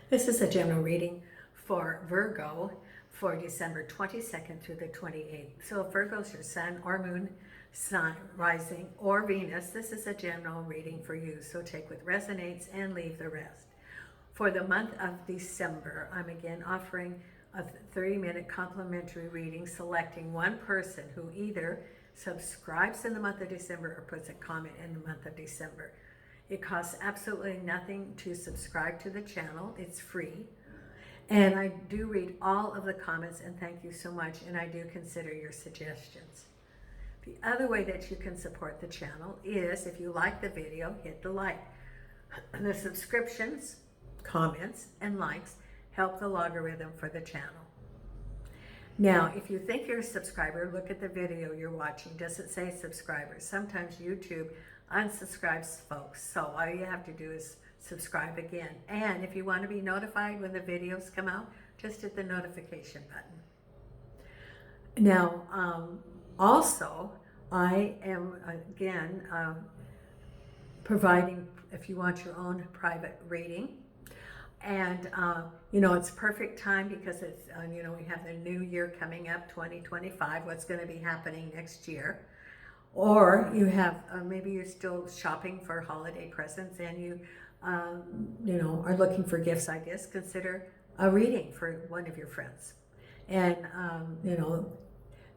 This is a general reading for Virgo for December 22nd through the 28th. So if Virgo's your sun or moon sign, rising, or Venus, this is a general reading for you. So take what resonates and leave the rest. For the month of December, I'm again offering a 30-minute complimentary reading, selecting one person who either subscribes in the month of December or puts a comment in the month of December. It costs absolutely nothing to subscribe to the channel. It's free. And I do read all of the comments, and thank you so much, and I do consider your suggestions. The other way that you can support the channel is if you like the video, hit the like. The subscriptions, comments, and likes help the logarithm for the channel. Now, if you think you're a subscriber, look at the video you're watching. Does it say subscribers? Sometimes YouTube unsubscribes folks, so all you have to do is subscribe again. And if you want to be notified when the videos come out, just hit the notification button. Now, also, I am again providing, if you want your own private reading, and you know, it's perfect time because it's you know, we have the new year coming up, 2025, what's going to be happening next year. Or you have, maybe you're still shopping for holiday presents and you, you know, are looking for gifts ideas. Consider a reading for one of your friends. And, you know,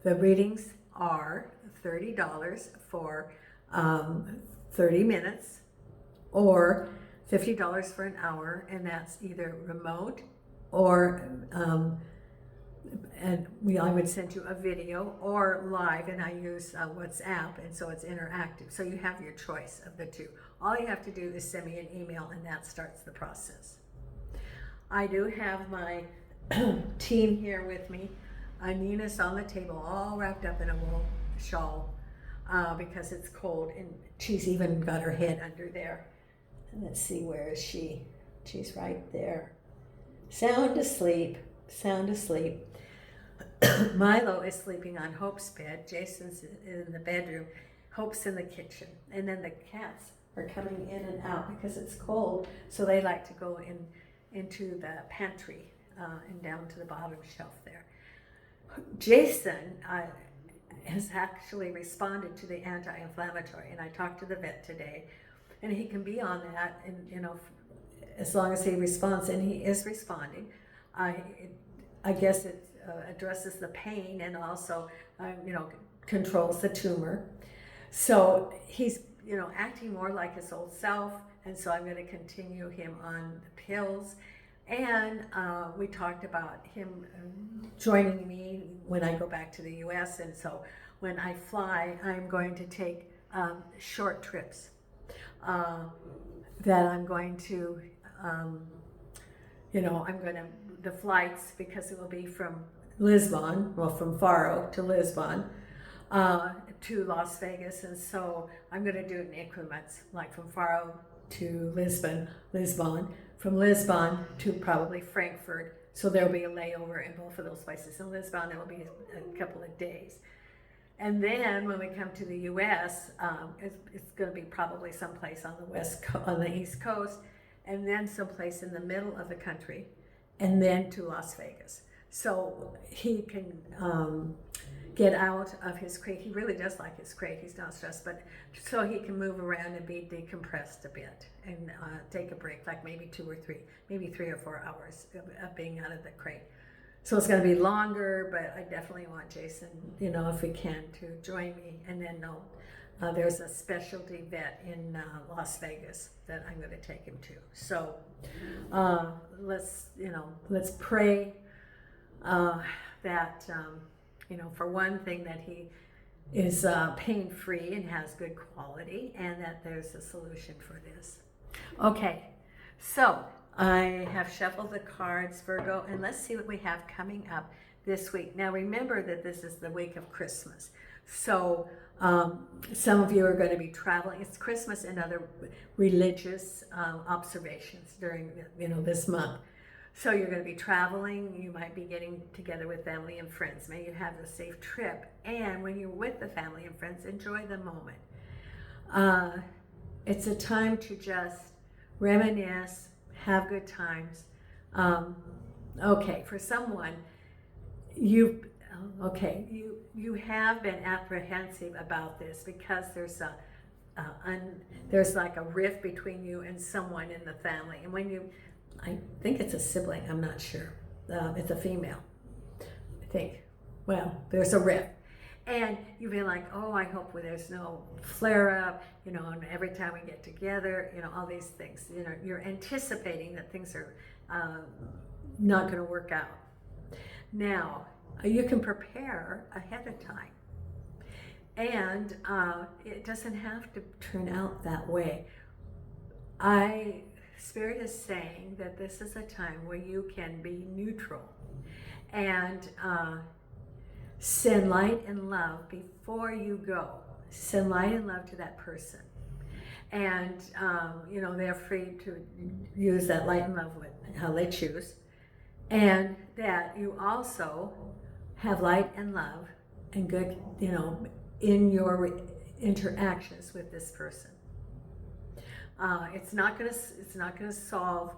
the readings are $30 for 30 minutes or $50 for an hour. And that's either remote or I would send you a video or live, and I use WhatsApp, and so it's interactive. So you have your choice of the two. All you have to do is send me an email, and that starts the process. I do have my team here with me. Nina's on the table, all wrapped up in a wool shawl because it's cold, and she's even got her head under there. And let's see, where is she? She's right there. Sound asleep, sound asleep. Milo is sleeping on Hope's bed. Jason's in the bedroom. Hope's in the kitchen. And then the cats are coming in and out because it's cold. So they like to go into the pantry and down to the bottom shelf there. Jason has actually responded to the anti-inflammatory. And I talked to the vet today. And he can be on that, and you know, as long as he responds, and he is responding. I guess it addresses the pain and also, you know, controls the tumor. So he's, you know, acting more like his old self, and so I'm going to continue him on the pills. And we talked about him joining me when I go back to the U.S. And so when I fly, I'm going to take short trips that I'm going to, you know, the flights, because it will be from Lisbon, well, from Faro to Lisbon, to Las Vegas. And so I'm going to do it in increments, like from Faro to Lisbon, from Lisbon to probably Frankfurt. So there'll be a layover in both of those places. In Lisbon, there will be a couple of days. And then when we come to the U.S., it's going to be probably someplace on the East Coast, and then someplace in the middle of the country, and then to Las Vegas. So he can get out of his crate. He really does like his crate. He's not stressed, but so he can move around and be decompressed a bit and take a break, like maybe 2 or 3, maybe 3 or 4 hours of being out of the crate. So it's going to be longer, but I definitely want Jason, you know, if we can, to join me. And then there's a specialty vet in Las Vegas that I'm going to take him to. So let's pray that, you know, for one thing, that he is pain-free and has good quality, and that there's a solution for this. Okay, so I have shuffled the cards, Virgo, and let's see what we have coming up this week. Now remember that this is the week of Christmas. So some of you are going to be traveling. It's Christmas and other religious observations during, you know, this month. So you're going to be traveling. You might be getting together with family and friends. May you have a safe trip. And when you're with the family and friends, enjoy the moment. It's a time to just reminisce, have good times, Okay, for someone, you you have been apprehensive about this because there's like a rift between you and someone in the family, and I think it's a sibling, I'm not sure, it's a female, I think. Well, there's a rift, and you've been like, oh, I hope there's no flare up, and every time we get together, all these things, you're anticipating that things are not going to work out. Now, you can prepare ahead of time, and it doesn't have to turn out that way. Spirit is saying that this is a time where you can be neutral and send light and love before you go. Send light and love to that person. And, they're free to use that light and love with how they choose. And that you also have light and love and good, in your interactions with this person. It's not gonna solve,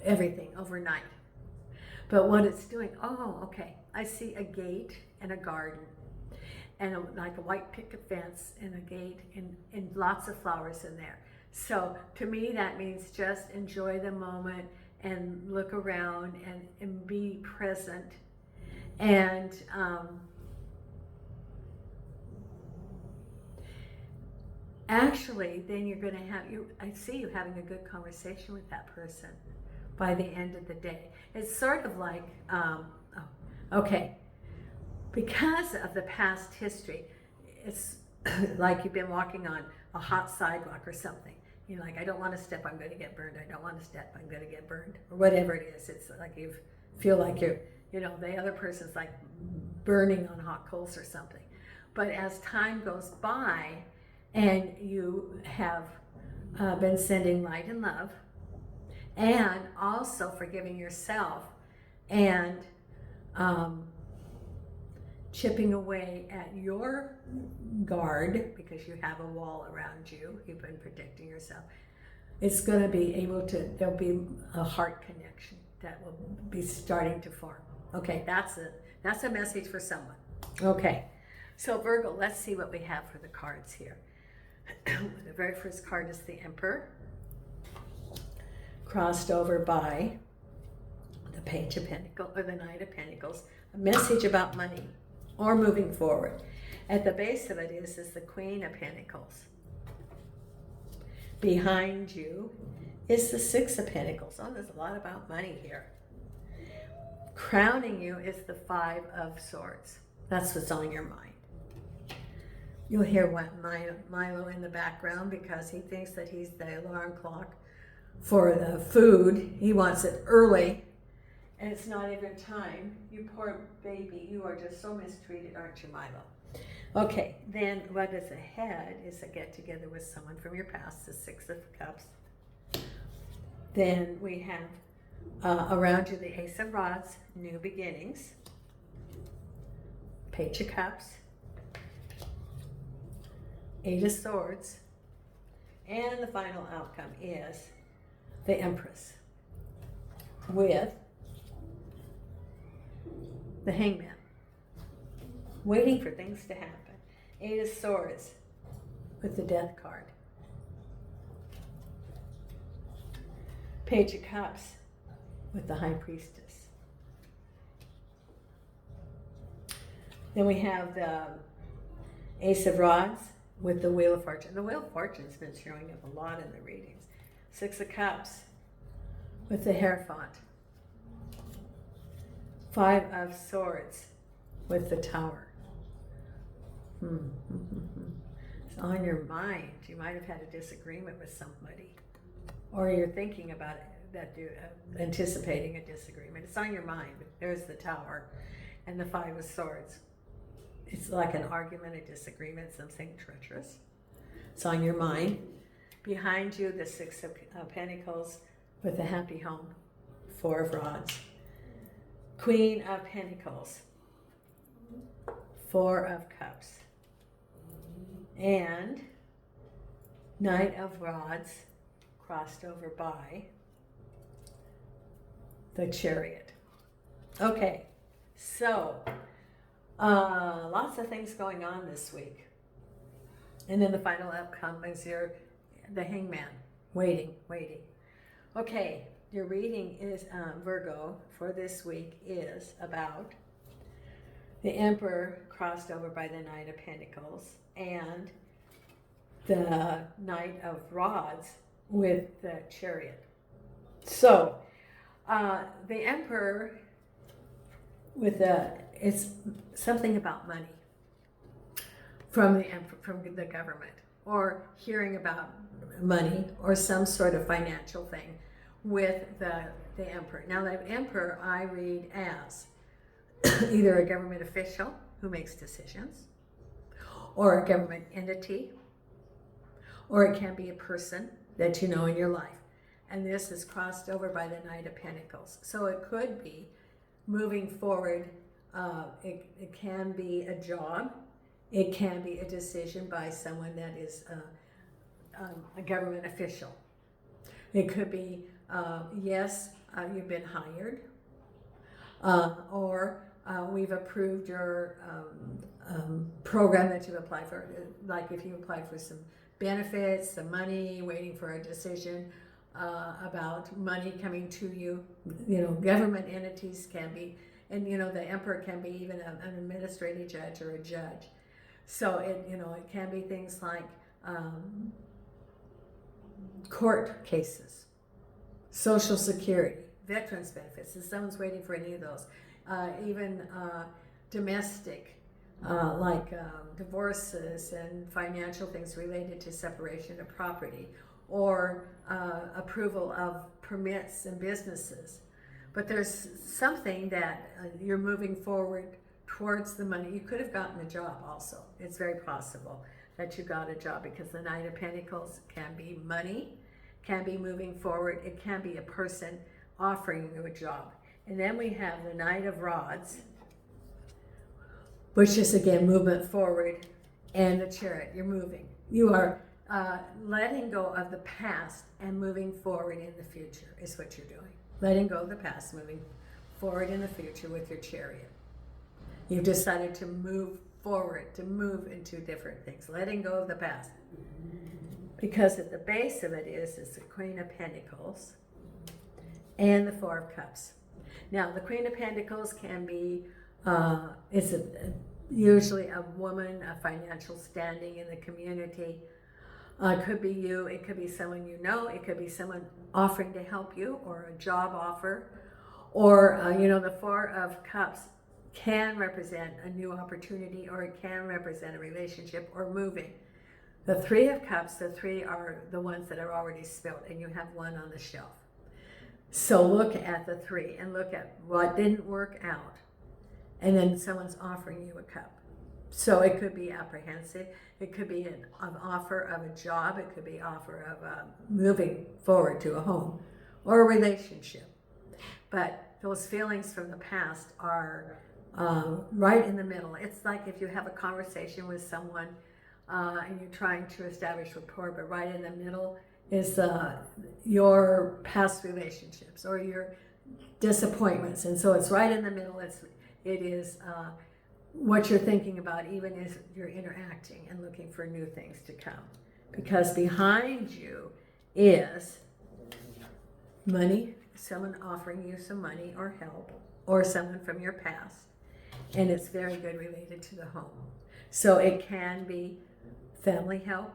everything overnight. But what it's doing, I see a gate and a garden, and like a white picket fence and a gate, and lots of flowers in there. So to me, that means just enjoy the moment and look around and be present. And actually, then you're going to I see you having a good conversation with that person by the end of the day. It's sort of like, because of the past history, it's like you've been walking on a hot sidewalk or something. You're like, I don't want to step, I'm going to get burned. I don't want to step, I'm going to get burned. Or whatever it is. It's like you feel like the other person's like burning on hot coals or something. But as time goes by and you have been sending light and love, and also forgiving yourself, and chipping away at your guard, because you have a wall around you, you've been protecting yourself, it's going to be there'll be a heart connection that will be starting to form. Okay, that's a message for someone. Okay, so Virgo, let's see what we have for the cards here. The very first card is the Emperor, crossed over by the Page of Pentacles, or the Knight of Pentacles, a message about money or moving forward. At the base of it is the Queen of Pentacles. Behind you is the Six of Pentacles. Oh, there's a lot about money here. Crowning you is the Five of Swords. That's what's on your mind. You'll hear Milo in the background because he thinks that he's the alarm clock for the food. He wants it early, and it's not even time. You poor baby, you are just so mistreated, aren't you, Milo? Okay, then what is ahead is a get together with someone from your past, the Six of Cups. Then we have around you the Ace of Rods, new beginnings, Page of Cups, Eight of Swords, and the final outcome is the Empress with the Hangman, waiting for things to happen. Eight of Swords with the Death card. Page of Cups with the High Priestess. Then we have the Ace of Rods with the Wheel of Fortune. The Wheel of Fortune's been showing up a lot in the readings. Six of Cups with the Hierophant. Five of Swords with the Tower. It's on your mind. You might have had a disagreement with somebody, or you're thinking about it, that you're anticipating a disagreement. It's on your mind. There's the Tower and the Five of Swords. It's like an argument, a disagreement, something treacherous. It's on your mind. Behind you, the Six of Pentacles with the Happy Home, Four of Rods. Queen of Pentacles, Four of Cups, and Knight of Rods, crossed over by the Chariot. Okay, so lots of things going on this week. And then the final outcome is the Hangman. Waiting. Okay, your reading is, Virgo, for this week is about the Emperor crossed over by the Knight of Pentacles and the Knight of Rods with the Chariot. So, the Emperor it's something about money from the government, or hearing about money or some sort of financial thing with the Emperor. Now, the Emperor I read as either a government official who makes decisions, or a government entity, or it can be a person that you know in your life. And this is crossed over by the Knight of Pentacles. So it could be moving forward. It can be a job. It can be a decision by someone that is a government official. It could be, yes, you've been hired, or we've approved your program that you applied for. Like if you applied for some benefits, some money, waiting for a decision about money coming to you. You know, government entities can be, and you know, the Emperor can be even an administrative judge or a judge. So it can be things like court cases, Social Security, veterans benefits, if someone's waiting for any of those, even domestic, like divorces and financial things related to separation of property, or approval of permits and businesses. But there's something that you're moving forward towards the money. You could have gotten a job also. It's very possible that you got a job, because the Knight of Pentacles can be money, can be moving forward, it can be a person offering you a job. And then we have the Knight of Rods, which is again movement forward, and the Chariot. You're moving. You are letting go of the past and moving forward in the future is what you're doing. Letting go of the past, moving forward in the future with your Chariot. You've decided to move forward, to move into different things, letting go of the past. Because at the base of it is the Queen of Pentacles and the Four of Cups. Now, the Queen of Pentacles can be, usually a woman, a financial standing in the community. It could be you, it could be someone you know, it could be someone offering to help you, or a job offer, or, the Four of Cups can represent a new opportunity, or it can represent a relationship or moving. The Three of Cups, the three are the ones that are already spilled, and you have one on the shelf. So look at the three and look at what didn't work out, and then someone's offering you a cup. So it could be apprehensive, it could be an offer of a job, it could be offer of moving forward to a home or a relationship. But those feelings from the past are right in the middle. It's like if you have a conversation with someone and you're trying to establish rapport, but right in the middle is your past relationships or your disappointments. And so it's right in the middle. It is what you're thinking about, even as you're interacting and looking for new things to come. Because behind you is money, someone offering you some money or help, or someone from your past. And it's very good related to the home. So it can be family help.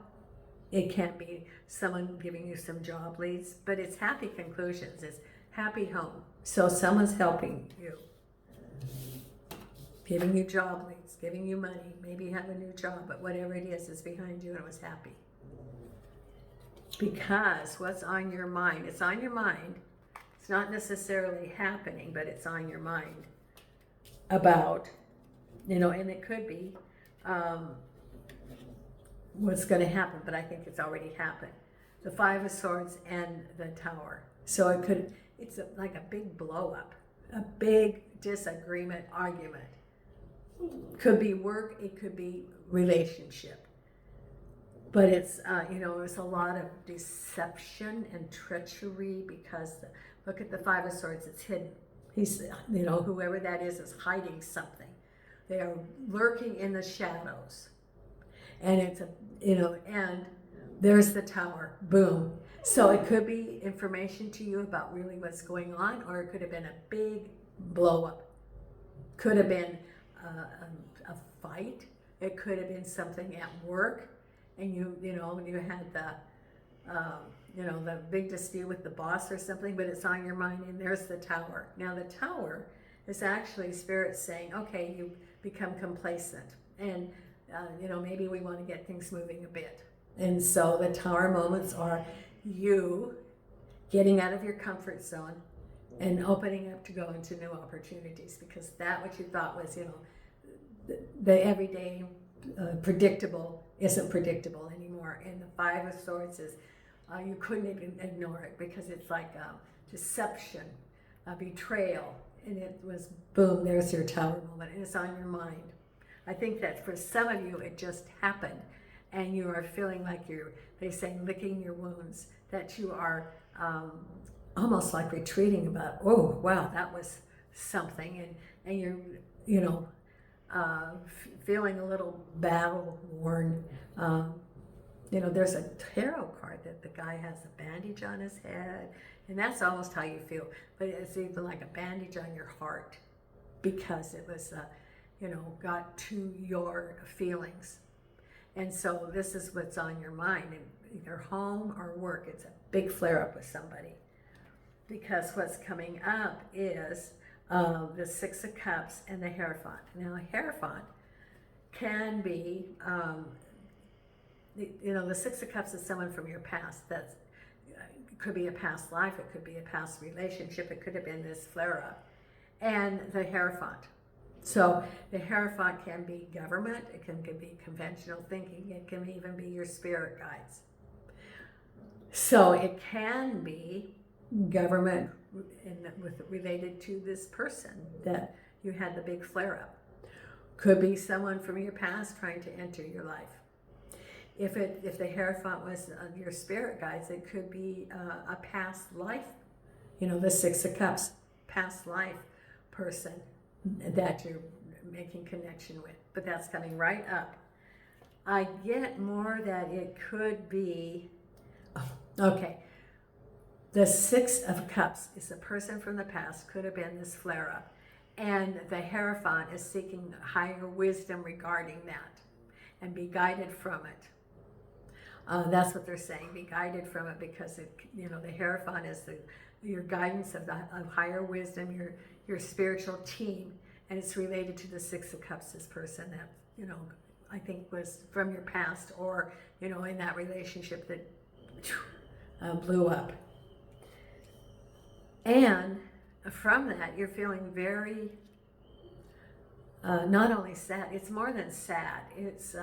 It can be someone giving you some job leads, but it's happy conclusions. It's happy home. So someone's helping you, giving you job leads, giving you money. Maybe you have a new job, but whatever it is behind you and it was happy. Because what's on your mind? It's on your mind. It's not necessarily happening, but it's on your mind about, and it could be what's going to happen, but I think it's already happened. The Five of Swords and the Tower. So it's like a big blow up, a big disagreement, argument. Could be work, it could be relationship. But it's, you know, there's a lot of deception and treachery because, look at the Five of Swords, it's hidden. He's, you know, whoever that is hiding something. They are lurking in the shadows. And it's a, you know, and there's the Tower, boom. So it could be information to you about really what's going on, or it could have been a big blow up. Could have been a fight. It could have been something at work, and you know, when you had the, you know, the big dispute with the boss or something, but it's on your mind, and there's the Tower. Now the Tower is actually Spirit saying, okay, you become complacent, and you know, maybe we want to get things moving a bit. And so the Tower moments are you getting out of your comfort zone and opening up to go into new opportunities, because that what you thought was, you know, the everyday predictable isn't predictable anymore. And the Five of Swords is you couldn't even ignore it, because it's like deception, betrayal, and it was boom, there's your Tower moment, and it's on your mind. I think that for some of you it just happened, and you are feeling like you're, they say, licking your wounds, that you are almost like retreating about, oh wow, that was something, and you're, you know, feeling a little battle worn. You know, there's a tarot card that the guy has a bandage on his head, and that's almost how you feel, but it's even like a bandage on your heart, because it was, you know, got to your feelings. And so this is what's on your mind, in either home or work. It's a big flare up with somebody, because what's coming up is the Six of Cups and the Hierophant. Now, a Hierophant can be, you know, the Six of Cups is someone from your past. That's, it could be a past life, it could be a past relationship, it could have been this flare up. And the Hierophant. So the Hierophant can be government, it can be conventional thinking, it can even be your spirit guides. So it can be government related to this person that you had the big flare up. Could be someone from your past trying to enter your life. If the Hierophant was your spirit guides, it could be a past life, you know, the Six of Cups, past life person that you're making connection with. But that's coming right up. I get more that it could be, okay, the Six of Cups is a person from the past, could have been this flare up, and the Hierophant is seeking higher wisdom regarding that, and be guided from it. That's what they're saying, be guided from it, because it, you know, the Hierophant is your guidance of higher wisdom, your spiritual team, and it's related to the Six of Cups, this person that, you know, I think was from your past, or, you know, in that relationship that blew up. And from that, you're feeling very, not only sad, it's more than sad, it's,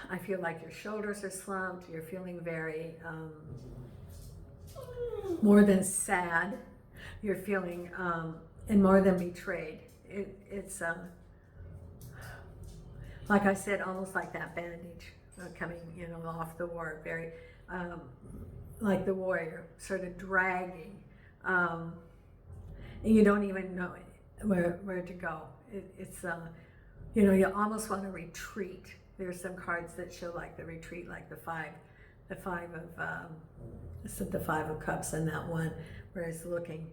I feel like your shoulders are slumped, you're feeling very, more than sad, you're feeling, and more than betrayed. It's, like I said, almost like that bandage coming, you know, off the war, very, like the warrior, sort of dragging, and you don't even know where to go. It's, you know, you almost want to retreat. There's some cards that show like the retreat, like the five of Cups, and that one where it's looking,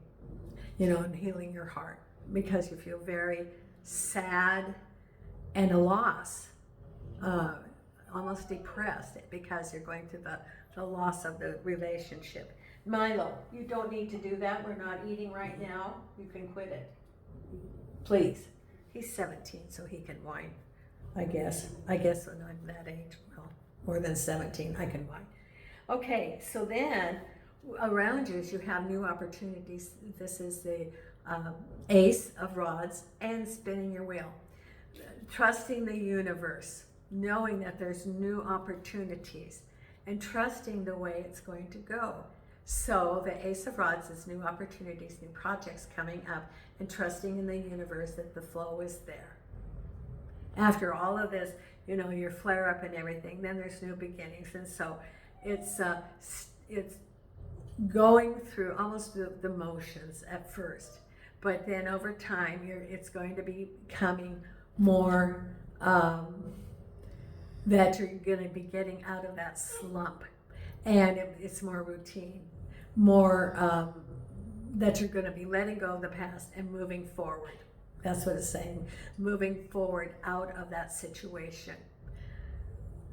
you know, and healing your heart, because you feel very sad and a loss, almost depressed, because you're going through the loss of the relationship. Milo, you don't need to do that. We're not eating right now. You can quit it. Please. He's 17, so he can whine, I guess. I guess when I'm that age, well, more than 17, I can whine. Okay, so then around you have new opportunities. This is the Ace of Rods and spinning your wheel. Trusting the universe, knowing that there's new opportunities, and trusting the way it's going to go. So the Ace of Rods is new opportunities, new projects coming up, and trusting in the universe that the flow is there. After all of this, you know, your flare up and everything, then there's new beginnings. And so it's going through almost the motions at first, but then over time, it's going to be becoming more that you're going to be getting out of that slump, and it's more routine, more that you're going to be letting go of the past and moving forward. That's what it's saying, moving forward out of that situation.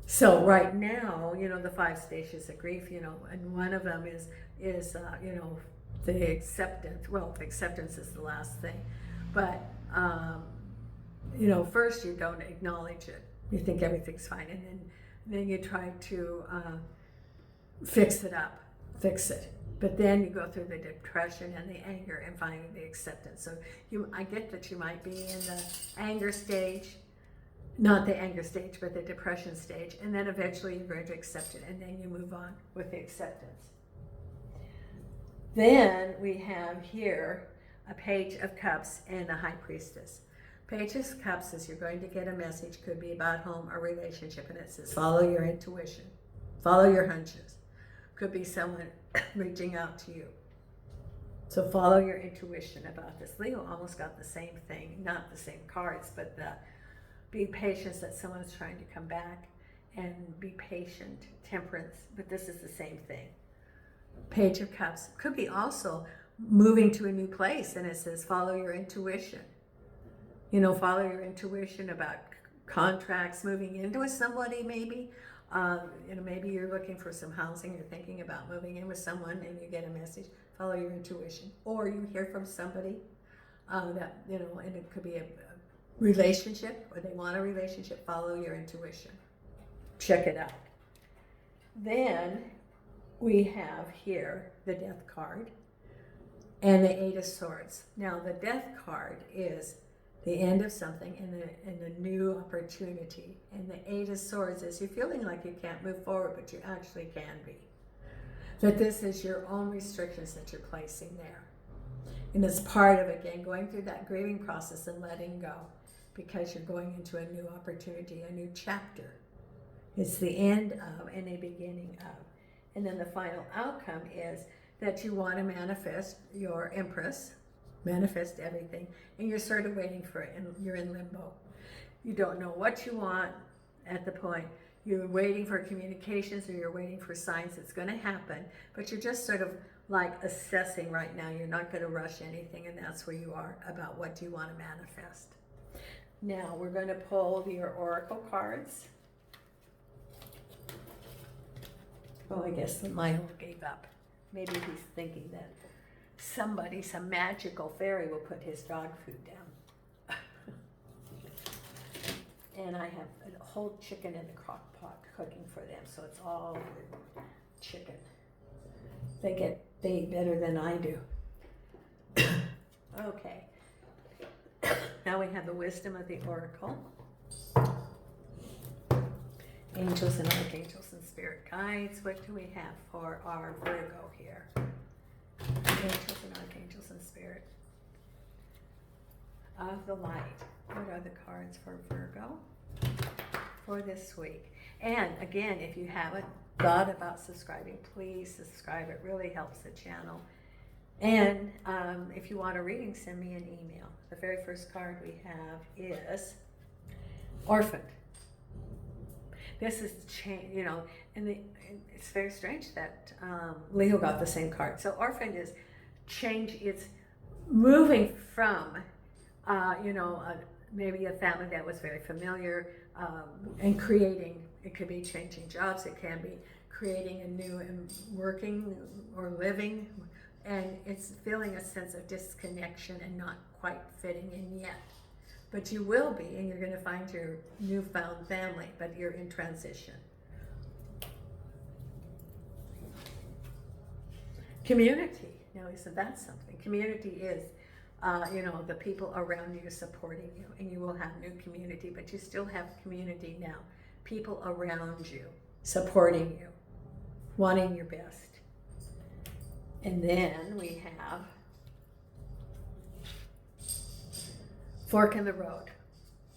So right now, you know, the 5 stages of grief, you know, and one of them is you know, the acceptance. Well, the acceptance is the last thing, but you know, first you don't acknowledge it. You think everything's fine, and then you try to fix it. But then you go through the depression and the anger and finally the acceptance. So I get that you might be in the anger stage, not the anger stage, but the depression stage, and then eventually you're going to accept it, and then you move on with the acceptance. Then we have here a Page of Cups and a High Priestess. Page of Cups is you're going to get a message, could be about home or relationship, and it says follow your intuition, follow your hunches. Could be someone reaching out to you. So follow your intuition about this. Leo almost got the same thing, not the same cards, but be patient that someone's trying to come back, and be patient, temperance, but this is the same thing. Page of Cups could be also moving to a new place, and it says follow your intuition. You know, follow your intuition about contracts, moving in with somebody maybe. You know, maybe you're looking for some housing, you're thinking about moving in with someone, and you get a message, follow your intuition. Or you hear from somebody that, you know, and it could be a relationship, or they want a relationship, follow your intuition. Check it out. Then we have here the Death card and the 8 of Swords. Now the Death card is the end of something and a new opportunity. And the 8 of Swords is you're feeling like you can't move forward, but you actually can be. That this is your own restrictions that you're placing there. And it's part of, again, going through that grieving process and letting go, because you're going into a new opportunity, a new chapter. It's the end of and a beginning of. And then the final outcome is that you want to manifest your Empress, manifest everything, and you're sort of waiting for it, and you're in limbo. You don't know what you want at the point. You're waiting for communications, or you're waiting for signs it's going to happen, but you're just sort of like assessing right now. You're not going to rush anything, and that's where you are about what you want to manifest. Now we're going to pull your oracle cards. Oh, I guess Michael gave up. Maybe he's thinking that somebody, some magical fairy, will put his dog food down. And I have a whole chicken in the crock pot cooking for them, so it's all chicken. They get paid better than I do. Okay. Now we have the wisdom of the oracle. Angels and archangels and spirit guides. What do we have for our Virgo here? Angels and archangels and spirit of the light. What are the cards for Virgo for this week? And again, if you haven't thought about subscribing, please subscribe. It really helps the channel. And if you want a reading, send me an email. The very first card we have is Orphaned. This is change, you know, and it's very strange that Leo got the same card. So Orphaned is change. It's moving from, you know, maybe a family that was very familiar, and creating. It could be changing jobs. It can be creating a new and working or living. And it's feeling a sense of disconnection and not quite fitting in yet. But you will be, and you're going to find your newfound family, but you're in transition. Community. Now, isn't that something? Community is, you know, the people around you supporting you, and you will have new community, but you still have community now. People around you supporting you, wanting your best. And then we have Fork in the road.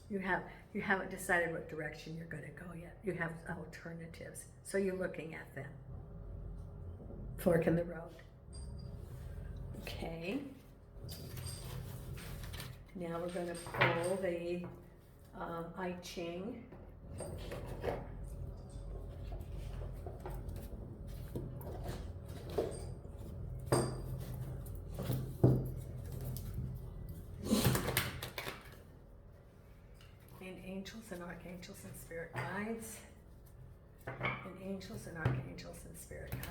You're You haven't decided what direction you're going to go yet. You have alternatives. So you're looking at them. Fork in the road. Okay. Now we're going to pull the I Ching. Angels and archangels and spirit guides. And angels and archangels and spirit guides.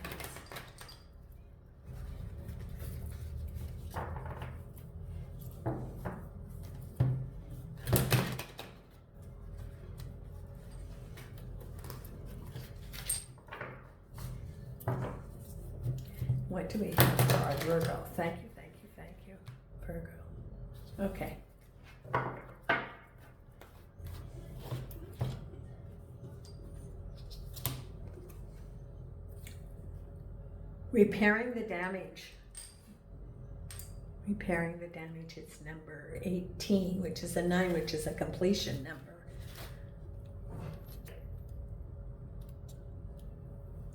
What do we have for our Virgo? Thank you, thank you, thank you. Virgo. Okay. Repairing the damage. Repairing the damage, it's number 18, which is a 9, which is a completion number.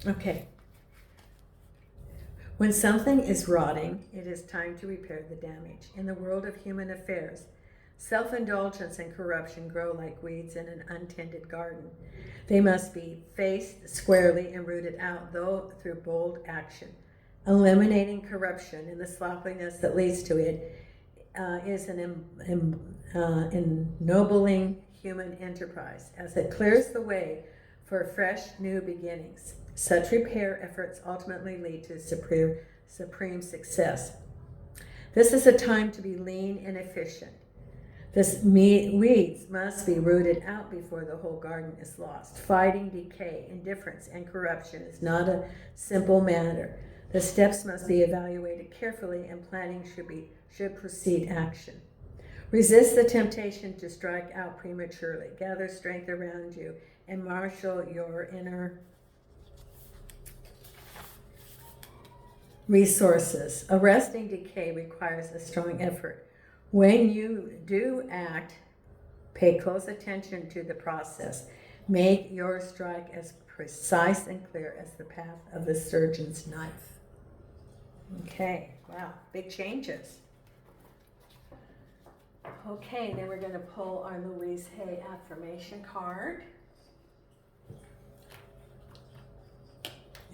Okay. When something is rotting, it is time to repair the damage. In the world of human affairs, self-indulgence and corruption grow like weeds in an untended garden. They must be faced squarely and rooted out, though through bold action. Eliminating corruption and the sloppiness that leads to it is an ennobling human enterprise, as it clears the way for fresh new beginnings. Such repair efforts ultimately lead to supreme success. This is a time to be lean and efficient. Weeds must be rooted out before the whole garden is lost. Fighting decay, indifference, and corruption is not a simple matter. The steps must be evaluated carefully, and planning should precede action. Resist the temptation to strike out prematurely. Gather strength around you and marshal your inner resources. Arresting decay requires a strong effort. When you do act, pay close attention to the process. Make your strike as precise and clear as the path of the surgeon's knife. Okay, wow, big changes. Okay, then we're going to pull our Louise Hay affirmation card.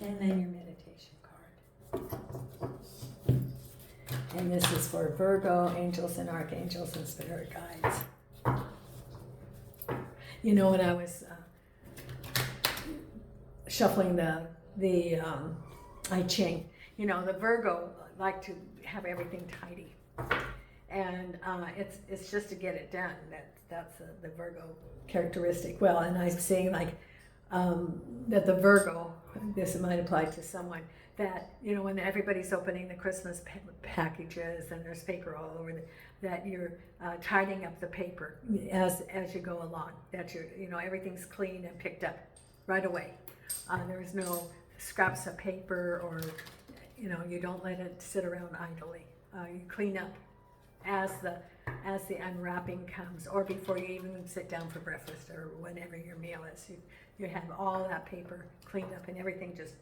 And then your meditation card. And this is for Virgo, angels and archangels and spirit guides. You know, when I was shuffling the I Ching, you know, the Virgo like to have everything tidy. And it's just to get it done. That's the Virgo characteristic. Well, and I'm seeing like that the Virgo, this might apply to someone, that, you know, when everybody's opening the Christmas packages and there's paper all over, that you're tidying up the paper as you go along. That you know, everything's clean and picked up right away. There's no scraps of paper, or, you know, you don't let it sit around idly. You clean up as the unwrapping comes, or before you even sit down for breakfast or whenever your meal is. You have all that paper cleaned up and everything just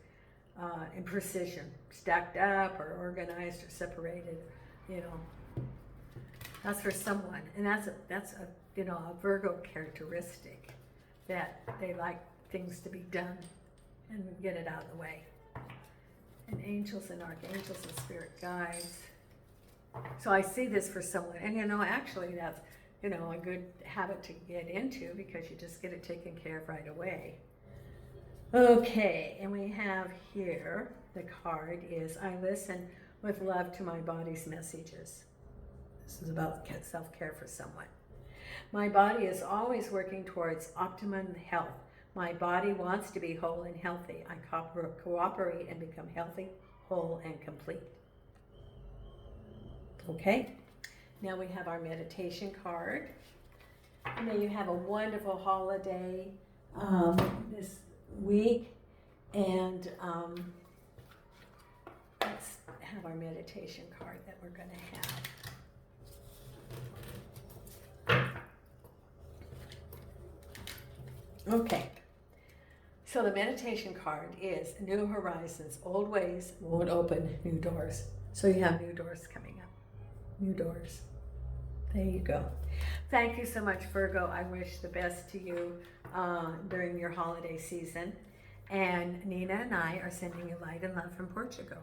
in precision, stacked up or organized or separated, you know. That's for someone, and that's a you know, a Virgo characteristic, that they like things to be done and get it out of the way. And angels and archangels and spirit guides. So I see this for someone, and, you know, actually that's, you know, a good habit to get into, because you just get it taken care of right away. Okay, and we have here, the card is, I listen with love to my body's messages. This is about self-care for someone. My body is always working towards optimum health. My body wants to be whole and healthy. I cooperate and become healthy, whole, and complete. Okay, now we have our meditation card. May you have a wonderful holiday this week, and let's have our meditation card that we're going to have. Okay. So the meditation card is New Horizons. Old ways won't open new doors. So you have new doors coming up. New doors. There you go. Thank you so much, Virgo. I wish the best to you during your holiday season. And Nina and I are sending you light and love from Portugal.